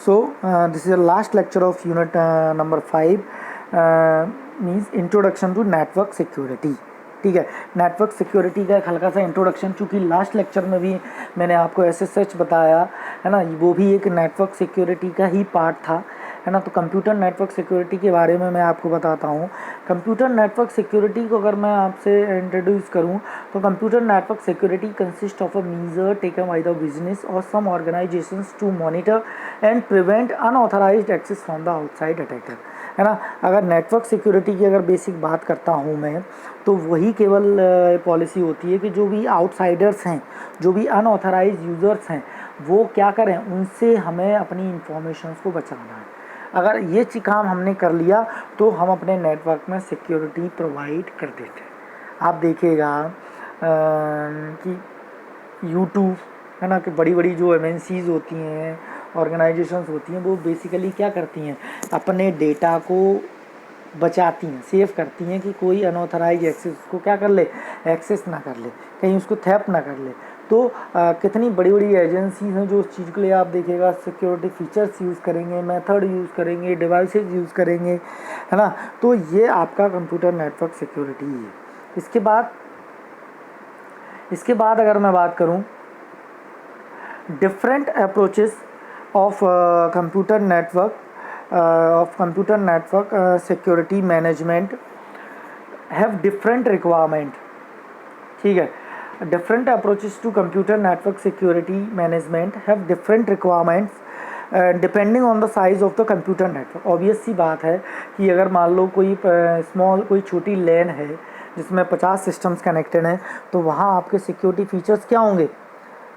So this is the last lecture of unit number 5, means introduction to network security. ठीक है, network security का एक हल्का सा इंट्रोडक्शन, चूँकि लास्ट लेक्चर में भी मैंने आपको SSH बताया है ना, वो भी एक नेटवर्क सिक्योरिटी का ही पार्ट था, है ना। तो कंप्यूटर नेटवर्क सिक्योरिटी के बारे में मैं आपको बताता हूँ। कंप्यूटर नेटवर्क सिक्योरिटी को अगर मैं आपसे इंट्रोड्यूस करूँ तो computer network security consist of a measure taken by the business और some organisations to monitor and prevent unauthorised access from the outside attacker, है ना। अगर नेटवर्क सिक्योरिटी की अगर बेसिक बात करता हूँ मैं, तो वही केवल पॉलिसी होती है कि जो भी आउटसाइडर्स हैं, जो भी अनऑथराइज यूज़र्स हैं, वो क्या करें, उनसे हमें अपनी इंफॉर्मेशंस को बचाना है। अगर ये काम हमने कर लिया तो हम अपने नेटवर्क में सिक्योरिटी प्रोवाइड कर देते हैं। आप देखिएगा कि यूट्यूब, है ना, कि बड़ी बड़ी जो MNCs होती हैं, ऑर्गेनाइजेशंस होती हैं, वो बेसिकली क्या करती हैं, अपने डेटा को बचाती हैं, सेव करती हैं कि कोई अनऑथराइज एक्सेस को क्या कर ले, एक्सेस ना कर ले, कहीं उसको थेप ना कर ले। तो कितनी बड़ी बड़ी एजेंसीज हैं जो उस चीज़ के लिए आप देखिएगा सिक्योरिटी फीचर्स यूज़ करेंगे, मेथड यूज़ करेंगे, डिवाइसेज यूज़ करेंगे, है ना। तो ये आपका कंप्यूटर नेटवर्क सिक्योरिटी है। इसके बाद अगर मैं बात करूं, different approaches of computer network security management have different requirement. ठीक है, different approaches to computer network security management have different requirements depending on the size of the computer network। Obvious सी बात है कि अगर मान लो कोई छोटी लैन है जिसमें 50 सिस्टम्स कनेक्टेड हैं, तो वहाँ आपके सिक्योरिटी फीचर्स क्या होंगे,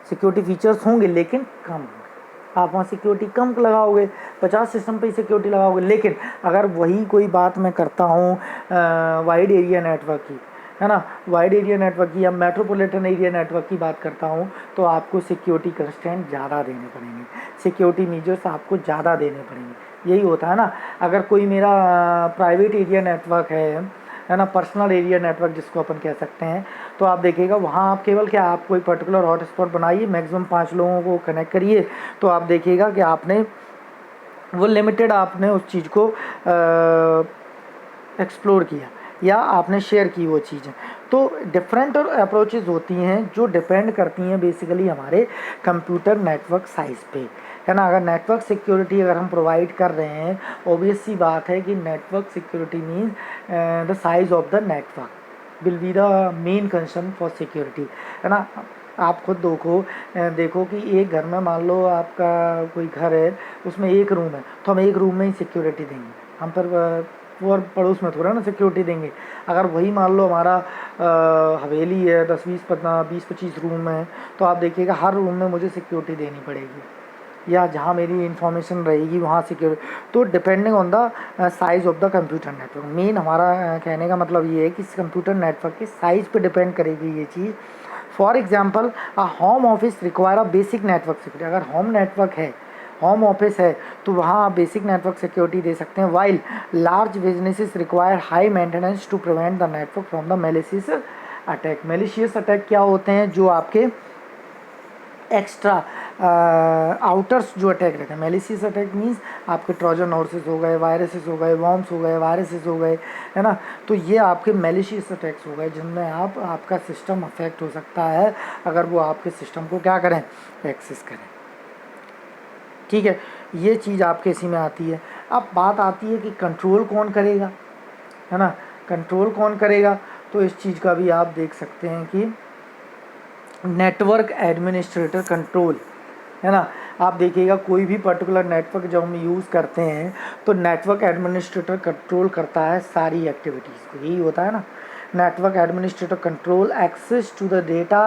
सिक्योरिटी फीचर्स होंगे लेकिन कम होंगे। आप वहाँ सिक्योरिटी कम लगाओगे, 50 सिस्टम पे ही सिक्योरिटी लगाओगे। लेकिन अगर वही कोई बात मैं करता हूँ वाइड एरिया नेटवर्क की, है ना, वाइड एरिया नेटवर्क की या मेट्रोपॉलिटन एरिया नेटवर्क की बात करता हूँ, तो आपको सिक्योरिटी कंस्ट्रेंट ज़्यादा देने पड़ेंगे, सिक्योरिटी मेजर्स आपको ज़्यादा देने पड़ेंगे। यही होता है ना। अगर कोई मेरा प्राइवेट एरिया नेटवर्क है ना, पर्सनल एरिया नेटवर्क जिसको अपन कह सकते हैं, तो आप देखिएगा वहाँ आप केवल क्या, आप कोई पर्टिकुलर हॉटस्पॉट बनाइए, मैक्सिमम 5 लोगों को कनेक्ट करिए, तो आप देखिएगा कि आपने वो लिमिटेड आपने उस चीज़ को एक्सप्लोर किया या आपने शेयर की वो चीज़ें। तो डिफरेंट अप्रोचेज़ होती हैं जो डिपेंड करती हैं बेसिकली हमारे कंप्यूटर नेटवर्क साइज़ पे, है ना। अगर नेटवर्क सिक्योरिटी अगर हम प्रोवाइड कर रहे हैं, ऑब्वियस सी बात है कि network security means the size of the network will be the main concern for security, है ना। आप खुद देखो कि एक घर में मान लो आपका कोई घर है, उसमें एक रूम है, तो हम एक रूम में ही सिक्योरिटी देंगे, हम पर वो और पड़ोस में थोड़ा ना सिक्योरिटी देंगे। अगर वही मान लो हमारा हवेली है, 20-25 रूम है, तो आप देखिएगा हर रूम में मुझे सिक्योरिटी देनी पड़ेगी, या जहाँ मेरी इन्फॉर्मेशन रहेगी वहाँ सिक्योरिटी। तो depending on the size of the computer network, main हमारा कहने का मतलब ये है कि कंप्यूटर नेटवर्क के साइज़ पे डिपेंड करेगी ये चीज़। For example, home office require a basic network security. अगर होम नेटवर्क है, होम ऑफिस है, तो वहाँ आप बेसिक नेटवर्क सिक्योरिटी दे सकते हैं। While large businesses require high maintenance to prevent the network from the malicious attack. Malicious attack क्या होते हैं, जो आपके एक्स्ट्रा आउटर्स जो अटैक रहते हैं। मैलिशियस अटैक मीन्स आपके ट्रोजन हॉर्सेस हो गए, वायरसेस हो गए, वॉर्म्स हो गए, वायरसेस हो गए, है ना। तो ये आपके मैलिशियस अटैक्स हो गए जिनमें आपका सिस्टम अफेक्ट हो सकता है अगर वो आपके सिस्टम को क्या करें, एक्सेस करें। ठीक है, ये चीज़ आपके इसी में आती है। अब बात आती है कि कंट्रोल कौन करेगा, है ना, कंट्रोल कौन करेगा। तो इस चीज़ का भी आप देख सकते हैं कि नेटवर्क एडमिनिस्ट्रेटर कंट्रोल, है ना। आप देखिएगा कोई भी पर्टिकुलर नेटवर्क जब हम यूज़ करते हैं तो नेटवर्क एडमिनिस्ट्रेटर कंट्रोल करता है सारी एक्टिविटीज़ को, यही होता है ना। Network administrator control access to the data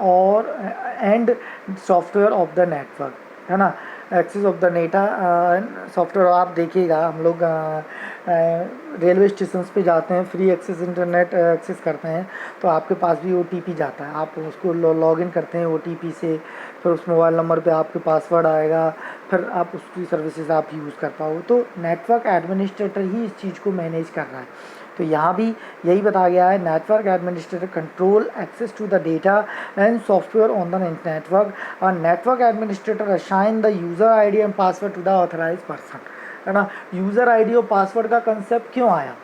और and software of the network, है ना। Access of the data software. आप देखिएगा हम लोग रेलवे स्टेशन पे जाते हैं, फ्री एक्सेस इंटरनेट एक्सेस करते हैं, तो आपके पास भी OTP जाता है, आप उसको लॉगिन करते हैं OTP से, फिर उस मोबाइल नंबर पे आपके पासवर्ड आएगा, फिर आप उसकी सर्विसेज आप यूज़ कर पाओगे। तो नेटवर्क एडमिनिस्ट्रेटर ही इस चीज़ को मैनेज कर रहा है। तो यहाँ भी यही बताया गया है, network administrator control access to the data and software on the network, और network administrator assign the user ID and password to the authorise person, है ना। यूज़र आईडी और पासवर्ड का कंसेप्ट क्यों आया,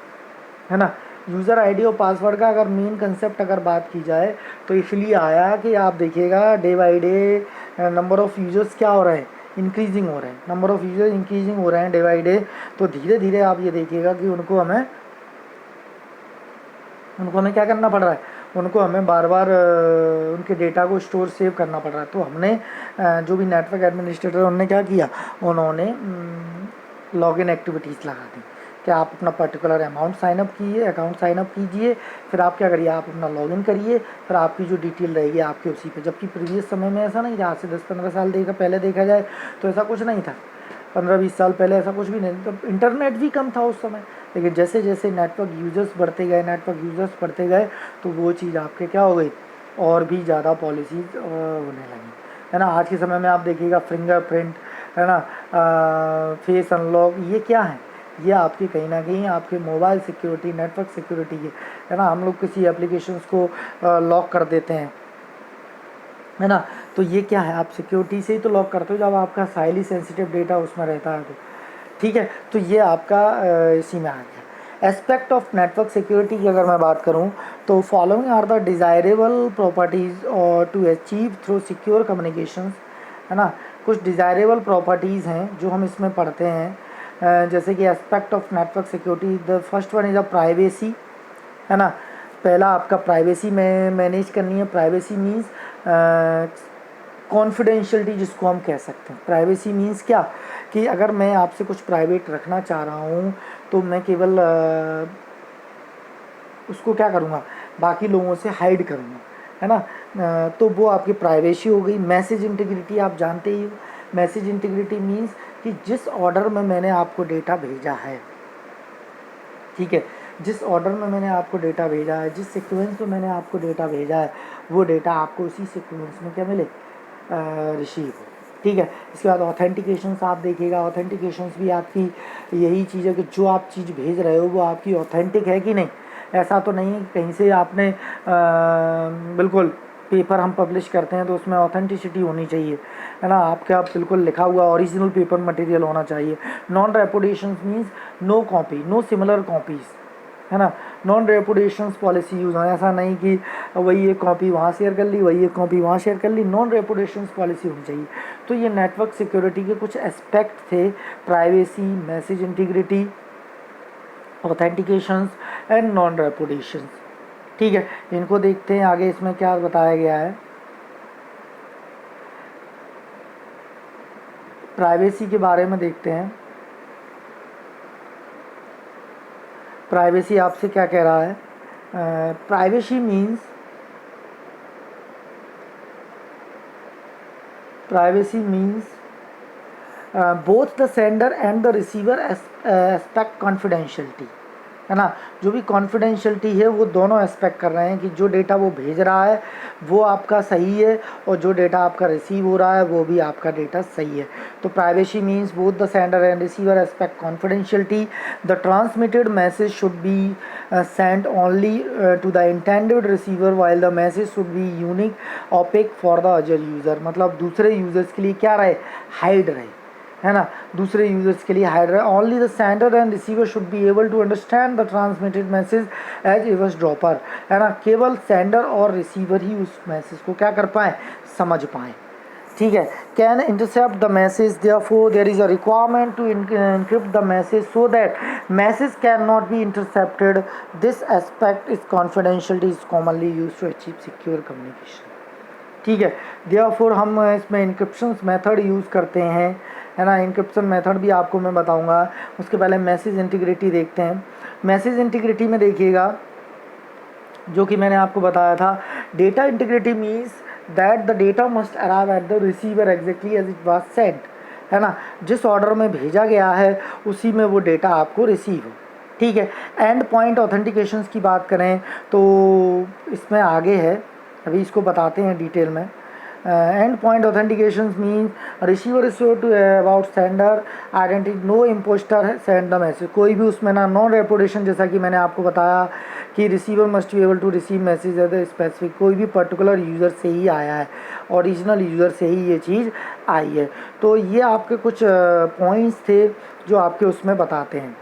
है ना। यूज़र आईडी और पासवर्ड का अगर मेन कंसेप्ट अगर बात की जाए तो इसलिए आया कि आप देखिएगा day by day number of users क्या हो रहे हैं, इंक्रीजिंग हो रहे हैं, नंबर ऑफ़ यूज़र्स इंक्रीजिंग हो रहे हैं डे बाई डे। तो धीरे धीरे आप ये देखिएगा कि उनको हमें क्या करना पड़ रहा है, उनको हमें बार बार उनके डेटा को स्टोर सेव करना पड़ रहा है। तो हमने जो भी नेटवर्क एडमिनिस्ट्रेटर उन्होंने क्या किया, उन्होंने लॉगिन एक्टिविटीज़ लगा दी कि आप अपना पर्टिकुलर अमाउंट साइनअप कीजिए, अकाउंट साइनअप कीजिए, फिर आप क्या करिए, आप अपना लॉगिन करिए, फिर आपकी जो डिटेल रहेगी आपके उसी पे। जबकि प्रीवियस समय में ऐसा नहीं था, आज से 10-15 साल पहले देखा जाए तो ऐसा कुछ नहीं था, 15-20 साल पहले ऐसा कुछ भी नहीं, तो इंटरनेट भी कम था उस समय। लेकिन जैसे जैसे नेटवर्क यूज़र्स बढ़ते गए तो वो चीज़ आपके क्या हो गई, और भी ज़्यादा पॉलिसीज़ होने लगी, है ना। आज के समय में आप देखिएगा फिंगरप्रिंट, है ना, फेस अनलॉक, ये क्या है, ये आपकी कहीं ना कहीं आपके मोबाइल सिक्योरिटी, नेटवर्क सिक्योरिटी है ना। हम लोग किसी एप्लीकेशंस को लॉक कर देते हैं, है ना, तो ये क्या है, आप सिक्योरिटी से ही तो लॉक करते हो जब आपका हाईली सेंसिटिव डेटा उसमें रहता है तो, ठीक है। तो ये आपका इसी में आ गया। एस्पेक्ट ऑफ नेटवर्क सिक्योरिटी की अगर मैं बात करूं तो following are the desirable properties और to achieve through secure communications, है ना। कुछ डिज़ायरेबल प्रॉपर्टीज़ हैं जो हम इसमें पढ़ते हैं, जैसे कि aspect of network security, the first one is a privacy, है ना। पहला आपका प्राइवेसी में मैनेज करनी है। प्राइवेसी मीन्स कॉन्फिडेंशियलिटी जिसको हम कह सकते हैं। प्राइवेसी मीन्स क्या, कि अगर मैं आपसे कुछ प्राइवेट रखना चाह रहा हूँ तो मैं केवल उसको क्या करूँगा, बाकी लोगों से हाइड करूँगा, है ना। तो वो आपकी प्राइवेसी हो गई। मैसेज इंटीग्रिटी आप जानते ही हो। मैसेज इंटीग्रिटी मीन्स कि जिस ऑर्डर में मैंने आपको डेटा भेजा है, ठीक है, जिस ऑर्डर में मैंने आपको डेटा भेजा है, जिस सीक्वेंस में मैंने आपको डेटा भेजा है, वो डेटा आपको उसी सीक्वेंस में क्या मिले, रिसीव हो, ठीक है। इसके बाद ऑथेंटिकेशंस आप देखिएगा। ऑथेंटिकेशंस भी आपकी यही चीज़ है कि जो आप चीज़ भेज रहे हो वो आपकी ऑथेंटिक है कि नहीं। ऐसा तो नहीं है कहीं से आपने बिल्कुल पेपर हम पब्लिश करते हैं तो उसमें ऑथेंटिसिटी होनी चाहिए, है ना, आपका बिल्कुल लिखा हुआ ओरिजिनल पेपर मटेरियल होना चाहिए। Non reputation means no copy, no similar copies, है ना। नॉन रेपुटेशंस पॉलिसी यूज़ हो, ऐसा नहीं कि वही एक कॉपी वहाँ शेयर कर ली, वही एक कॉपी वहाँ शेयर कर ली। नॉन रेपुटेशंस पॉलिसी होनी चाहिए। तो ये नेटवर्क सिक्योरिटी के कुछ एस्पेक्ट थे, privacy, message integrity, authentications and non reputations, ठीक है। इनको देखते हैं आगे इसमें क्या बताया गया है। प्राइवेसी के बारे में देखते हैं। प्राइवेसी आपसे क्या कह रहा है। Privacy means both the sender and the receiver expect confidentiality, है ना। जो भी कॉन्फिडेंशियलिटी है वो दोनों एस्पेक्ट कर रहे हैं कि जो डेटा वो भेज रहा है वो आपका सही है और जो डेटा आपका रिसीव हो रहा है वो भी आपका डेटा सही है। तो privacy means both the sender and receiver expect confidentiality, the transmitted message should be sent only to the intended receiver while the message should be unique opaque for the other user, मतलब दूसरे users के लिए क्या रहे, hide रहे, है ना, दूसरे यूजर्स के लिए हाइड रहे। Only the sender and receiver should be able to understand the transmitted message as eavesdropper, है ना। केवल सेंडर और रिसीवर ही उस मैसेज को क्या कर पाएँ, समझ पाएँ, ठीक है। Can intercept the message, therefore there is a requirement to encrypt the message so that message can not be intercepted. This aspect is confidentiality is commonly use to achieve secure communication, ठीक है। Therefore हम इसमें encryption method use करते हैं, है ना। Encryption method भी आपको मैं बताऊंगा। उसके पहले मैसेज इंटीग्रिटी देखते हैं। मैसेज इंटीग्रिटी में देखिएगा जो कि मैंने आपको बताया था, data integrity means that the data must arrive at the receiver exactly as it was sent, है ना। जिस ऑर्डर में भेजा गया है उसी में वो डेटा आपको रिसीव हो, ठीक है। एंड पॉइंट ऑथेंटिकेशंस की बात करें तो इसमें आगे है, अभी इसको बताते हैं डिटेल में। End point authentication mean receiver is sure to about sender identity, no imposter send the message, कोई भी उसमें ना नॉन रेपुटेशन, जैसा कि मैंने आपको बताया कि receiver must be able to receive message at the specific, कोई भी पर्टिकुलर यूज़र से ही आया है, ओरिजिनल यूज़र से ही ये चीज़ आई है। तो ये आपके कुछ पॉइंट्स थे जो आपके उसमें बताते हैं।